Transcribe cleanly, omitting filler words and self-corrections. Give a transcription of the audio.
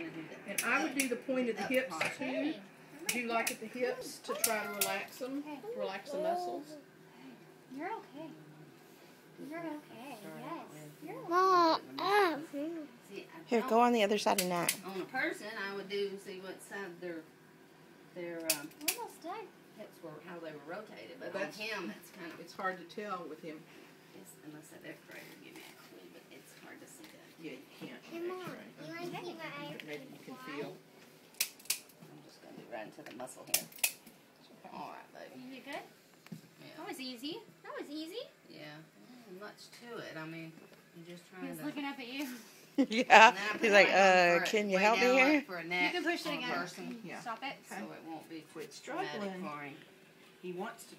going to do that. And I would do the point of the hips too. Do like at the hips to try to relax them, relax the muscles. You're okay. You're okay. Yes. Mom, here, go on the other side of that. On a person, I would see what side their Almost done. hips were, how they were rotated. But That's- on him, it's hard to tell with him. unless that X-ray would give me a clue, but it's hard to see that. Yeah, you can't. Hey, Mom, you want to see my Maybe you can feel. I'm just going to do right into the muscle here. All right, baby. You good? Yeah. That was easy. That was easy. Yeah. Not much to it. I mean, you're just trying He was to... looking up at you. Yeah. And then I put He's it like, for can you way help me down, here? like, for a neck You can push it on a again. person, Yeah. Stop it. so it won't be Quit traumatic struggling. for him. He wants to